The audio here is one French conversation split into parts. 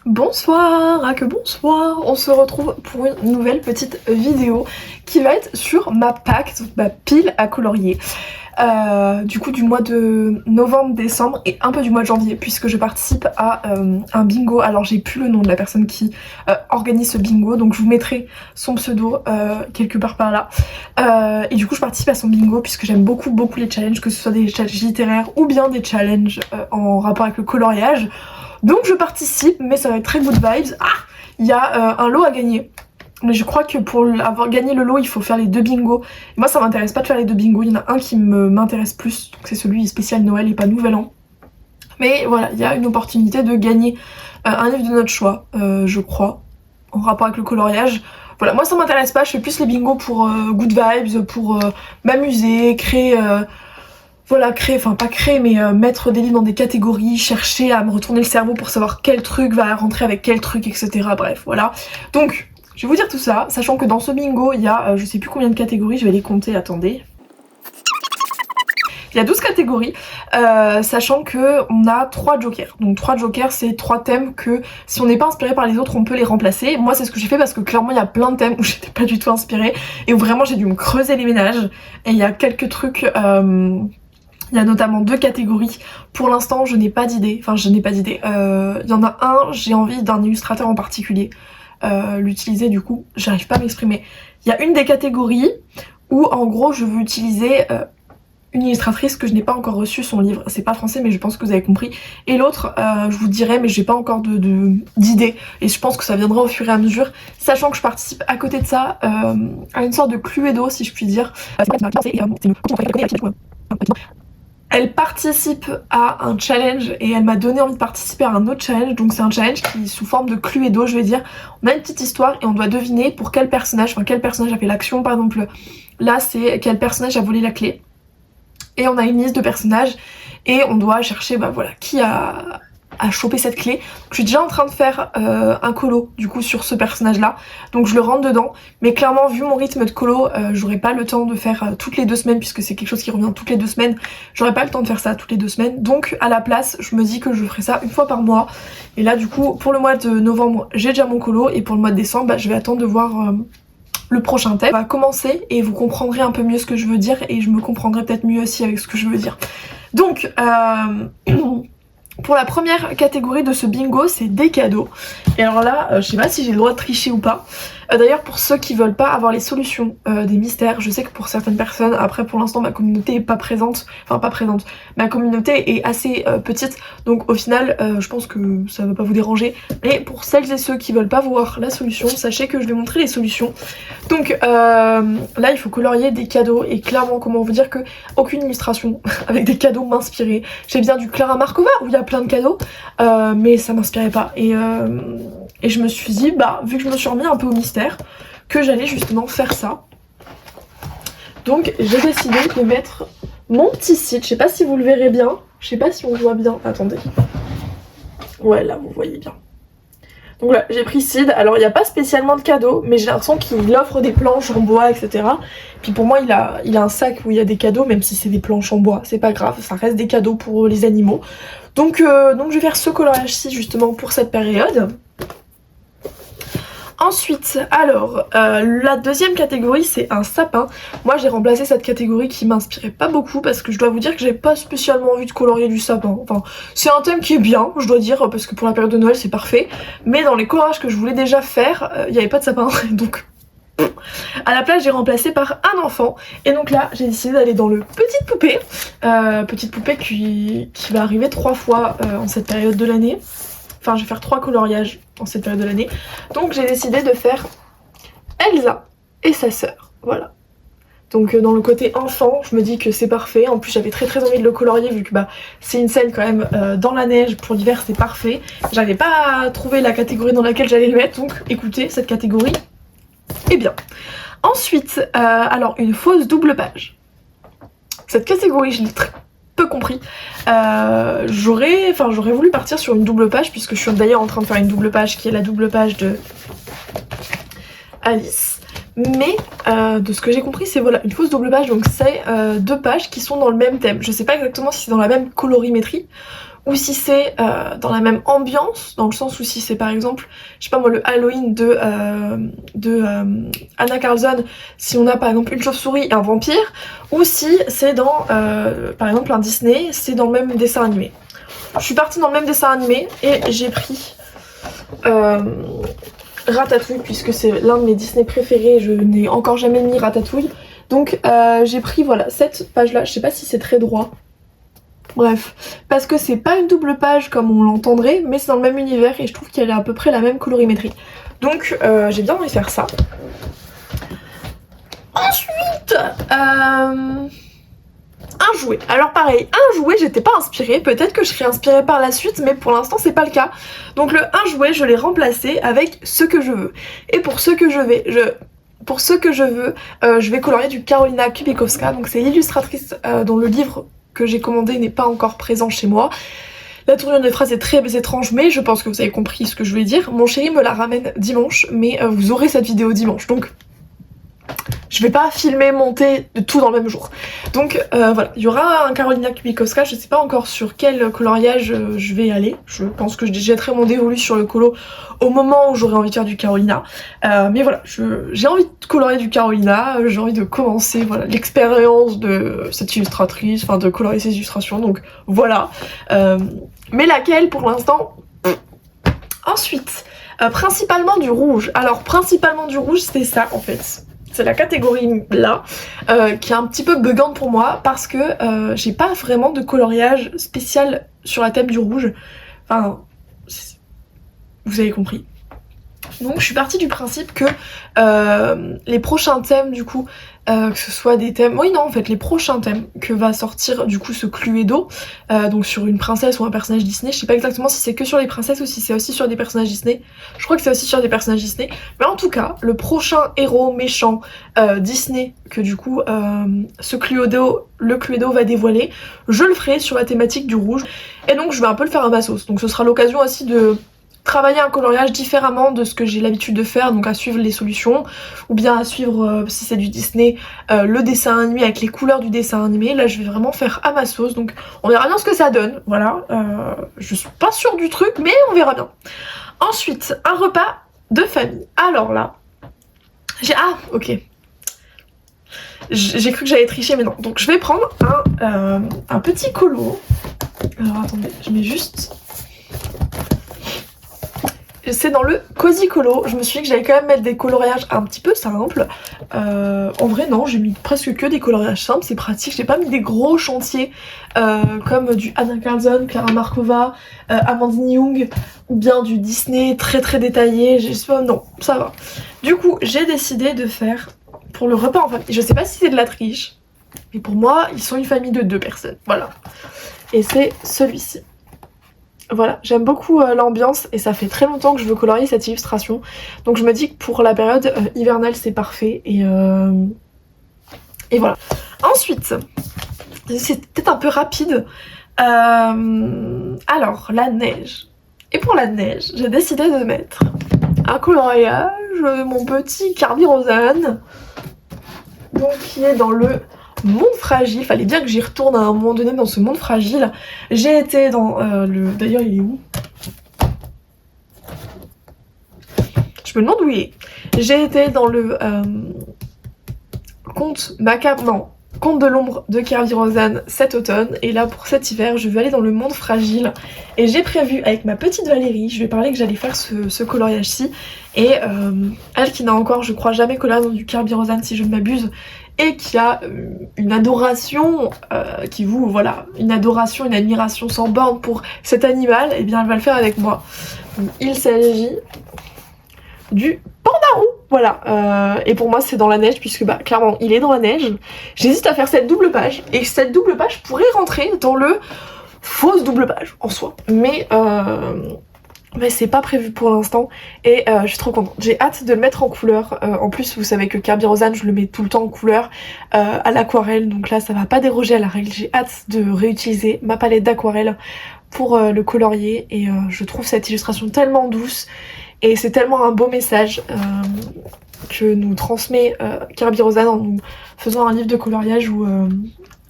Bonsoir, ah que bonsoir. On se retrouve pour une nouvelle petite vidéo qui va être sur ma pack, donc ma pile à colorier. Du coup du mois de novembre, décembre et un peu du mois de janvier, puisque je participe à un bingo. Alors j'ai plus le nom de la personne qui organise ce bingo, donc je vous mettrai son pseudo quelque part par là. Et du coup je participe à son bingo puisque j'aime beaucoup les challenges, que ce soit des challenges littéraires ou bien des challenges en rapport avec le coloriage. Donc je participe, mais ça va être très good vibes. Ah, il y a un lot à gagner. Mais je crois que pour avoir gagné le lot, il faut faire les deux bingos. Et moi ça m'intéresse pas de faire les deux bingos, il y en a un qui m'intéresse plus, c'est celui spécial Noël et pas Nouvel An. Mais voilà, il y a une opportunité de gagner un livre de notre choix, je crois, en rapport avec le coloriage. Voilà, moi ça m'intéresse pas, je fais plus les bingos pour good vibes, pour m'amuser, créer... Voilà, enfin pas créer, mais mettre des livres dans des catégories, chercher à me retourner le cerveau pour savoir quel truc va rentrer avec quel truc, etc. Bref, voilà. Donc, je vais vous dire tout ça, sachant que dans ce bingo, il y a je sais plus combien de catégories, je vais les compter, attendez. Il y a 12 catégories, sachant que on a 3 jokers. Donc 3 jokers, c'est 3 thèmes que si on n'est pas inspiré par les autres, on peut les remplacer. Moi c'est ce que j'ai fait parce que clairement il y a plein de thèmes où j'étais pas du tout inspirée et où vraiment j'ai dû me creuser les ménages. Et il y a quelques trucs... il y a notamment 2 catégories. Pour l'instant, je n'ai pas d'idée. Enfin, je n'ai pas d'idée. Il y en a un, j'ai envie d'un illustrateur en particulier. L'utiliser, du coup, j'arrive pas à m'exprimer. Il y a une des catégories où, en gros, je veux utiliser une illustratrice que je n'ai pas encore reçu son livre. C'est pas français, mais je pense que vous avez compris. Et l'autre, je vous dirai, mais j'ai pas encore d'idée. Et je pense que ça viendra au fur et à mesure. Sachant que je participe à côté de ça à une sorte de Cluedo, si je puis dire. Elle participe à un challenge et elle m'a donné envie de participer à un autre challenge. Donc c'est un challenge qui est sous forme de Cluedo, je vais dire. On a une petite histoire et on doit deviner pour quel personnage, enfin quel personnage a fait l'action. Par exemple, là c'est quel personnage a volé la clé. Et on a une liste de personnages et on doit chercher voilà, qui a chopé cette clé. Donc, je suis déjà en train de faire un colo du coup sur ce personnage là, donc je le rentre dedans, mais clairement vu mon rythme de colo, j'aurai pas le temps de faire toutes les 2 semaines puisque c'est quelque chose qui revient toutes les 2 semaines, j'aurai pas le temps de faire ça toutes les 2 semaines, donc à la place je me dis que je ferai ça une fois par mois. Et là du coup pour le mois de novembre j'ai déjà mon colo et pour le mois de décembre je vais attendre de voir le prochain thème. On va commencer et vous comprendrez un peu mieux ce que je veux dire et je me comprendrai peut-être mieux aussi avec ce que je veux dire. Donc pour la première catégorie de ce bingo, c'est des cadeaux. Et alors là, je sais pas si j'ai le droit de tricher ou pas. D'ailleurs, pour ceux qui veulent pas avoir les solutions des mystères, je sais que pour certaines personnes, après pour l'instant ma communauté est pas présente, enfin pas présente, ma communauté est assez petite, donc au final je pense que ça va pas vous déranger. Mais pour celles et ceux qui veulent pas voir la solution, sachez que je vais montrer les solutions. Donc là il faut colorier des cadeaux et clairement comment vous dire que aucune illustration avec des cadeaux m'inspirait. J'ai bien du Clara Markova où il y a plein de cadeaux, mais ça m'inspirait pas. Et je me suis dit, vu que je me suis remis un peu au mystère, que j'allais justement faire ça. Donc j'ai décidé de mettre mon petit site, je sais pas si vous le verrez bien, je sais pas si on voit bien, attendez. Ouais là vous voyez bien. Donc là j'ai pris Seed, alors il n'y a pas spécialement de cadeaux, mais j'ai l'impression qu'il offre des planches en bois, etc. Puis pour moi il a un sac où il y a des cadeaux, même si c'est des planches en bois, c'est pas grave, ça reste des cadeaux pour les animaux. Donc je vais faire ce coloriage-ci justement pour cette période. Ensuite, alors, la deuxième catégorie c'est un sapin. Moi j'ai remplacé cette catégorie qui m'inspirait pas beaucoup parce que je dois vous dire que j'ai pas spécialement envie de colorier du sapin. Enfin, c'est un thème qui est bien, je dois dire, parce que pour la période de Noël c'est parfait. Mais dans les colorages que je voulais déjà faire, il n'y avait pas de sapin, donc... À la place j'ai remplacé par un enfant. Et donc là j'ai décidé d'aller dans le petite poupée qui va arriver 3 fois en cette période de l'année. Enfin je vais faire 3 coloriages en cette période de l'année. Donc j'ai décidé de faire Elsa et sa sœur, voilà. Donc dans le côté enfant, je me dis que c'est parfait. En plus j'avais très envie de le colorier vu que c'est une scène quand même dans la neige pour l'hiver, c'est parfait. J'avais pas trouvé la catégorie dans laquelle j'allais le mettre, donc écoutez, cette catégorie est bien. Ensuite, alors une fausse double page. Cette catégorie je l'ai très peu compris. J'aurais voulu partir sur une double page puisque je suis d'ailleurs en train de faire une double page qui est la double page de Alice. Mais de ce que j'ai compris c'est voilà une fausse double page, donc c'est 2 pages qui sont dans le même thème. Je sais pas exactement si c'est dans la même colorimétrie ou si c'est dans la même ambiance, dans le sens où si c'est par exemple, je sais pas moi, le Halloween de Anna Carlson, si on a par exemple une chauve-souris et un vampire, ou si c'est dans par exemple un Disney, c'est dans le même dessin animé. Je suis partie dans le même dessin animé et j'ai pris Ratatouille, puisque c'est l'un de mes Disney préférés, je n'ai encore jamais mis Ratatouille. Donc j'ai pris voilà cette page là, je sais pas si c'est très droit. Bref, parce que c'est pas une double page comme on l'entendrait, mais c'est dans le même univers et je trouve qu'elle a à peu près la même colorimétrie. Donc j'ai bien envie de faire ça. Ensuite, un jouet. Alors pareil, un jouet, j'étais pas inspirée, peut-être que je serai inspirée par la suite, mais pour l'instant c'est pas le cas. Donc le un jouet, je l'ai remplacé avec ce que je veux. Et pour ce que je veux, je vais colorier du Karolina Kubikowska, donc c'est l'illustratrice dont le livre que j'ai commandé n'est pas encore présent chez moi. La tournure de phrase est très étrange, mais je pense que vous avez compris ce que je voulais dire. Mon chéri me la ramène dimanche, mais vous aurez cette vidéo dimanche, donc je vais pas filmer, monter de tout dans le même jour. Donc voilà, il y aura un Karolina Kubikowska, je sais pas encore sur quel coloriage je vais aller. Je pense que je jetterai mon dévolu sur le colo au moment où j'aurai envie de faire du Karolina. Mais voilà, j'ai envie de colorier du Karolina, j'ai envie de commencer voilà, l'expérience de cette illustratrice, enfin de colorier ses illustrations, donc voilà. Mais laquelle pour l'instant? Ensuite, principalement du rouge. Alors principalement du rouge, c'est ça en fait. C'est la catégorie là qui est un petit peu buggante pour moi parce que j'ai pas vraiment de coloriage spécial sur la thème du rouge. Enfin, vous avez compris. Donc je suis partie du principe que les prochains thèmes du coup, que ce soit des thèmes... Oui non en fait les prochains thèmes que va sortir du coup ce Cluedo, donc sur une princesse ou un personnage Disney, je sais pas exactement si c'est que sur les princesses ou si c'est aussi sur des personnages Disney, je crois que c'est aussi sur des personnages Disney, mais en tout cas le prochain héros méchant Disney que du coup le Cluedo va dévoiler, je le ferai sur la thématique du rouge, et donc je vais un peu le faire à ma sauce, donc ce sera l'occasion aussi de travailler un coloriage différemment de ce que j'ai l'habitude de faire, donc à suivre les solutions, ou bien à suivre, si c'est du Disney, le dessin animé avec les couleurs du dessin animé. Là je vais vraiment faire à ma sauce, donc on verra bien ce que ça donne, voilà. Je suis pas sûre du truc, mais on verra bien. Ensuite, un repas de famille. Alors là, ah, ok. J'ai cru que j'allais tricher, mais non. Donc je vais prendre un petit colo. Alors attendez, je mets juste... C'est dans le Cozy Colo, je me suis dit que j'allais quand même mettre des coloriages un petit peu simples. En vrai non, j'ai mis presque que des coloriages simples, c'est pratique, j'ai pas mis des gros chantiers comme du Anna Carlson, Clara Markova, Amandine Young, ou bien du Disney très très détaillé, non, ça va. Du coup, j'ai décidé de faire pour le repas en famille, je sais pas si c'est de la triche, mais pour moi, ils sont une famille de 2 personnes, voilà. Et c'est celui-ci. Voilà, j'aime beaucoup l'ambiance et ça fait très longtemps que je veux colorier cette illustration. Donc je me dis que pour la période hivernale c'est parfait et voilà. Ensuite, c'est peut-être un peu rapide. Alors, la neige. Et pour la neige, j'ai décidé de mettre un coloriage de mon petit Carby Rosanne. Donc qui est dans le monde fragile, fallait bien que j'y retourne à un moment donné dans ce monde fragile. J'ai été dans le... D'ailleurs il est où? Je me demande où il est. J'ai été dans le conte macabre, non, conte de l'ombre de Carby Rosanne cet automne. Et là pour cet hiver je vais aller dans le monde fragile. Et j'ai prévu avec ma petite Valérie, je lui ai parlé que j'allais faire ce coloriage-ci. Et elle qui n'a encore je crois jamais colorié dans du Carby Rosanne si je ne m'abuse, et qui a une adoration, une adoration, une admiration sans borne pour cet animal, et bien elle va le faire avec moi. Donc, il s'agit du pandarou, voilà. Et pour moi c'est dans la neige puisque bah clairement il est dans la neige. J'hésite à faire cette double page, et cette double page pourrait rentrer dans le fausse double page en soi, mais c'est pas prévu pour l'instant et je suis trop contente. J'ai hâte de le mettre en couleur. En plus vous savez que Carby Rosanne je le mets tout le temps en couleur à l'aquarelle, donc là ça va pas déroger à la règle. J'ai hâte de réutiliser ma palette d'aquarelle pour le colorier et je trouve cette illustration tellement douce et c'est tellement un beau message que nous transmet Carby Rosanne en nous faisant un livre de coloriage où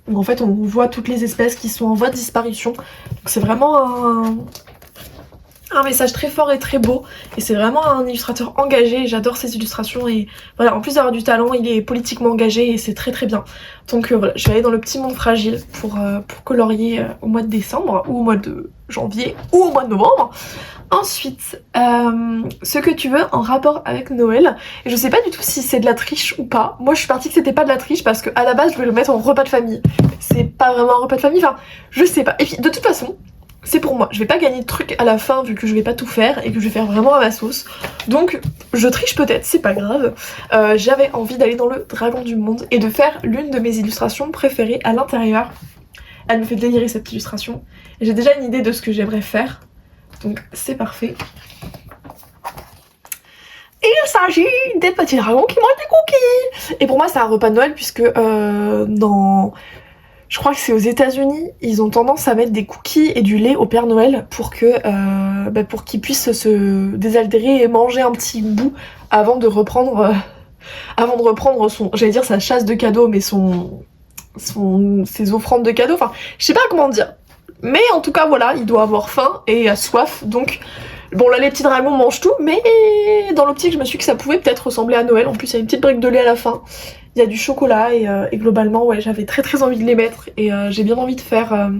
où en fait on voit toutes les espèces qui sont en voie de disparition. Donc c'est vraiment un message très fort et très beau, et c'est vraiment un illustrateur engagé. J'adore ses illustrations, et voilà, en plus d'avoir du talent, il est politiquement engagé et c'est très très bien. Donc voilà, je vais aller dans le petit monde fragile pour colorier au mois de décembre, ou au mois de janvier, ou au mois de novembre. Ensuite, ce que tu veux en rapport avec Noël, et je sais pas du tout si c'est de la triche ou pas. Moi je suis partie que c'était pas de la triche parce que à la base je voulais le mettre en repas de famille. C'est pas vraiment un repas de famille, enfin je sais pas. Et puis de toute façon, c'est pour moi, je vais pas gagner de trucs à la fin vu que je vais pas tout faire et que je vais faire vraiment à ma sauce. Donc je triche peut-être, c'est pas grave. J'avais envie d'aller dans le Dragon du Monde et de faire l'une de mes illustrations préférées à l'intérieur. Elle me fait délirer cette illustration. J'ai déjà une idée de ce que j'aimerais faire. Donc c'est parfait. Il s'agit des petits dragons qui mangent des cookies. Et pour moi c'est un repas de Noël puisque je crois que c'est aux États-Unis, ils ont tendance à mettre des cookies et du lait au Père Noël pour qu'il puisse se désaltérer et manger un petit bout avant de reprendre son, j'allais dire sa chasse de cadeaux, mais ses offrandes de cadeaux. Enfin, je sais pas comment dire. Mais en tout cas, voilà, il doit avoir faim et soif. Donc, bon, là, les petits dragons mangent tout, mais dans l'optique, je me suis dit que ça pouvait peut-être ressembler à Noël. En plus, il y a une petite brique de lait à la fin. Il y a du chocolat et globalement, ouais, j'avais très très envie de les mettre. Et j'ai bien envie de faire,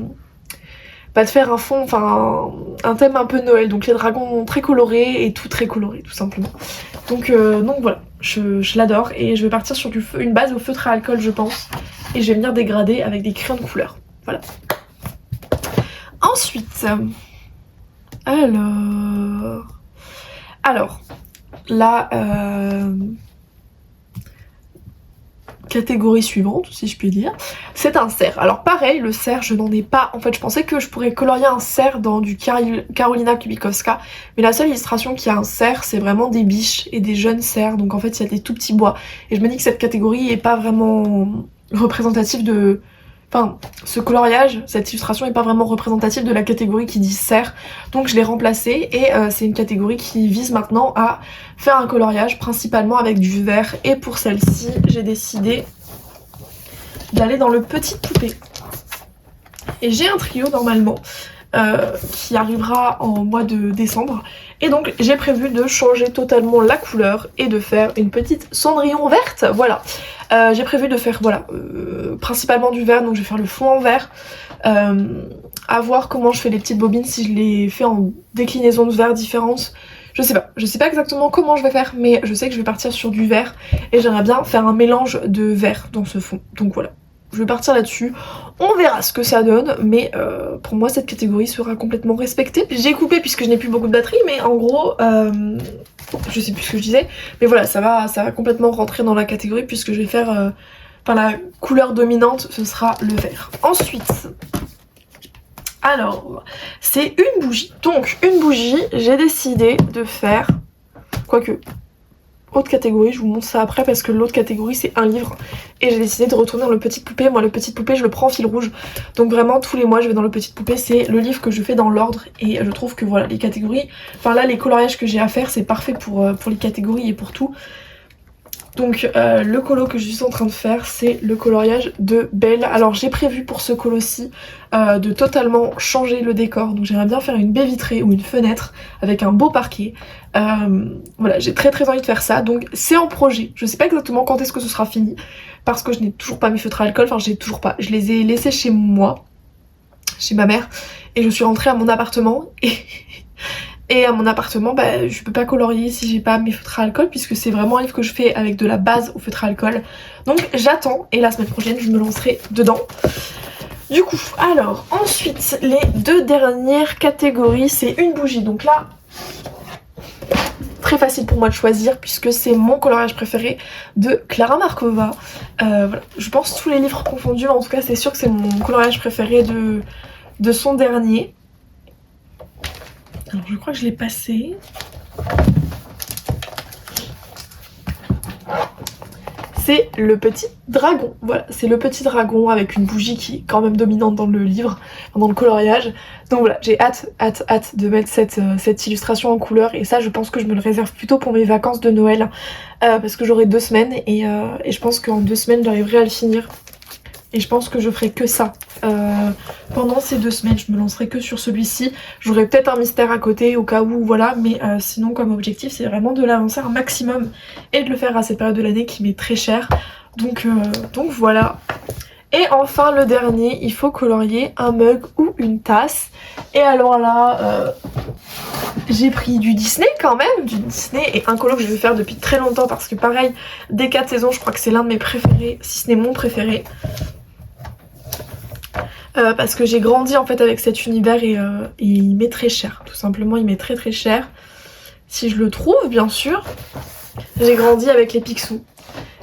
de faire un fond, enfin, un thème un peu Noël. Donc, les dragons très colorés et tout très coloré, tout simplement. Donc voilà, je l'adore. Et je vais partir sur une base au feutre à alcool, je pense. Et je vais venir dégrader avec des crayons de couleur. Voilà. Ensuite, alors, la catégorie suivante, si je puis dire, c'est un cerf. Alors pareil, le cerf, je n'en ai pas. En fait, je pensais que je pourrais colorier un cerf dans du Karolina Kubikowska, mais la seule illustration qui a un cerf, c'est vraiment des biches et des jeunes cerfs. Donc en fait, il y a des tout petits bois. Et je me dis que cette catégorie est pas vraiment représentative de... Enfin, ce coloriage, cette illustration est pas vraiment représentative de la catégorie qui dit cerf, donc je l'ai remplacée et c'est une catégorie qui vise maintenant à faire un coloriage principalement avec du vert. Et pour celle-ci, j'ai décidé d'aller dans le petit poupée. Et j'ai un trio normalement qui arrivera en mois de décembre. Et donc j'ai prévu de changer totalement la couleur et de faire une petite Cendrillon verte, voilà. J'ai prévu de faire, voilà, principalement du vert, donc je vais faire le fond en vert. À voir comment je fais les petites bobines, si je les fais en déclinaison de vert différentes. Je sais pas exactement comment je vais faire, mais je sais que je vais partir sur du vert. Et j'aimerais bien faire un mélange de vert dans ce fond, donc voilà. Je vais partir là-dessus, on verra ce que ça donne, mais pour moi cette catégorie sera complètement respectée. J'ai coupé puisque je n'ai plus beaucoup de batterie, mais en gros, je sais plus ce que je disais, mais voilà, ça va complètement rentrer dans la catégorie puisque je vais faire, la couleur dominante, ce sera le vert. Ensuite, alors, c'est une bougie. Donc une bougie, j'ai décidé de faire, quoique... Autre catégorie, je vous montre ça après parce que l'autre catégorie c'est un livre et j'ai décidé de retourner dans le petit poupée. Moi le petit poupée je le prends en fil rouge, donc vraiment tous les mois je vais dans le petit poupée, c'est le livre que je fais dans l'ordre et je trouve que voilà les catégories, enfin là les coloriages que j'ai à faire c'est parfait pour les catégories et pour tout. Donc le colo que je suis en train de faire c'est le coloriage de Belle. Alors j'ai prévu pour ce colo-ci de totalement changer le décor, donc j'aimerais bien faire une baie vitrée ou une fenêtre avec un beau parquet. Voilà, j'ai très très envie de faire ça, donc c'est en projet. Je sais pas exactement quand est-ce que ce sera fini parce que je n'ai toujours pas mes feutres à alcool, enfin j'ai toujours pas, je les ai laissés chez moi, chez ma mère, et je suis rentrée à mon appartement et à mon appartement, je peux pas colorier si j'ai pas mes feutres à alcool puisque c'est vraiment un livre que je fais avec de la base au feutre à alcool. Donc j'attends et la semaine prochaine je me lancerai dedans. Du coup, alors ensuite les deux dernières catégories, c'est une bougie. Donc là, très facile pour moi de choisir puisque c'est mon coloriage préféré de Klara Markova. Voilà. Je pense tous les livres confondus, en tout cas c'est sûr que c'est mon coloriage préféré de son dernier. Alors je crois que je l'ai passé. C'est le petit dragon. Voilà, c'est le petit dragon avec une bougie qui est quand même dominante dans le livre, dans le coloriage. Donc voilà, j'ai hâte de mettre cette illustration en couleur. Et ça, je pense que je me le réserve plutôt pour mes vacances de Noël. Parce que j'aurai 2 semaines et je pense qu'en 2 semaines, j'arriverai à le finir. et je pense que je ferai que ça pendant ces 2 semaines. Je me lancerai que sur celui-ci. J'aurai peut-être un mystère à côté au cas où, voilà, mais sinon comme objectif c'est vraiment de l'avancer un maximum et de le faire à cette période de l'année qui m'est très chère. Donc voilà. Et enfin le dernier, il faut colorier un mug ou une tasse. Et alors là, j'ai pris du Disney quand même, du Disney, et un colo que je vais faire depuis très longtemps parce que pareil, des 4 saisons, je crois que c'est l'un de mes préférés, si ce n'est mon préféré. Parce que j'ai grandi en fait avec cet univers et il m'est très cher, tout simplement il m'est très très cher. Si je le trouve bien sûr. J'ai grandi avec les Picsou.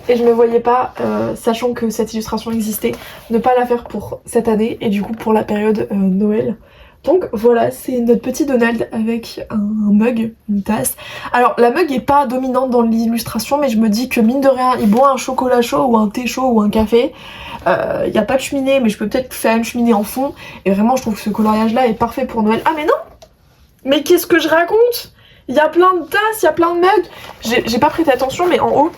Et je me voyais pas, sachant que cette illustration existait, ne pas la faire pour cette année et du coup pour la période Noël. Donc voilà, c'est notre petit Donald avec un mug, une tasse. Alors la mug est pas dominante dans l'illustration, mais je me dis que mine de rien, il boit un chocolat chaud ou un thé chaud ou un café. Il n'y a pas de cheminée, mais je peux peut-être faire une cheminée en fond. Et vraiment, je trouve que ce coloriage là est parfait pour Noël. Ah mais non! Mais qu'est-ce que je raconte? Il y a plein de tasses, il y a plein de mugs. J'ai pas prêté attention, mais en haut,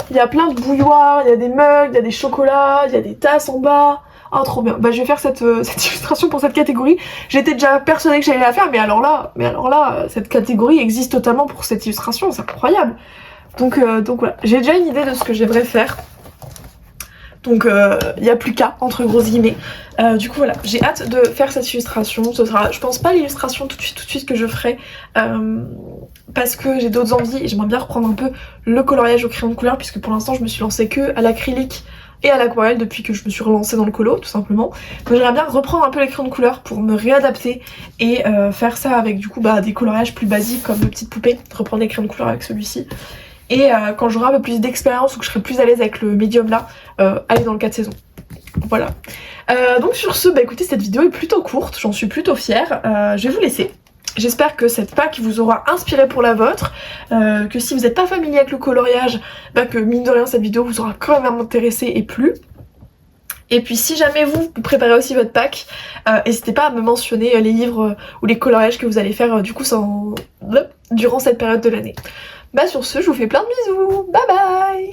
il y a plein de bouilloires, il y a des mugs, il y a des chocolats, il y a des tasses en bas. Ah trop bien. Bah je vais faire cette illustration pour cette catégorie. J'étais déjà persuadée que j'allais la faire, mais alors là, cette catégorie existe totalement pour cette illustration, c'est incroyable. Donc voilà, j'ai déjà une idée de ce que j'aimerais faire. Donc il n'y a plus qu'à, entre grosses guillemets. Du coup voilà, j'ai hâte de faire cette illustration. Ce sera, je pense pas l'illustration tout de suite que je ferai. Parce que j'ai d'autres envies et j'aimerais bien reprendre un peu le coloriage au crayon de couleur. Puisque pour l'instant je me suis lancée que à l'acrylique et à l'aquarelle depuis que je me suis relancée dans le colo tout simplement. Donc j'aimerais bien reprendre un peu les crayons de couleur pour me réadapter et faire ça avec du coup des coloriages plus basiques comme de petites poupées. Reprendre les crayons de couleur avec celui-ci. Et quand j'aurai un peu plus d'expérience ou que je serai plus à l'aise avec le médium là, aller dans le 4 saisons. Voilà. Donc sur ce, écoutez, cette vidéo est plutôt courte, j'en suis plutôt fière. Je vais vous laisser. J'espère que cette Pâques vous aura inspiré pour la vôtre, que si vous n'êtes pas familier avec le coloriage, que mine de rien cette vidéo vous aura quand même intéressé et plu. Et puis si jamais vous préparez aussi votre Pâques, n'hésitez pas à me mentionner les livres ou les coloriages que vous allez faire du coup durant cette période de l'année. Sur ce, je vous fais plein de bisous, bye bye.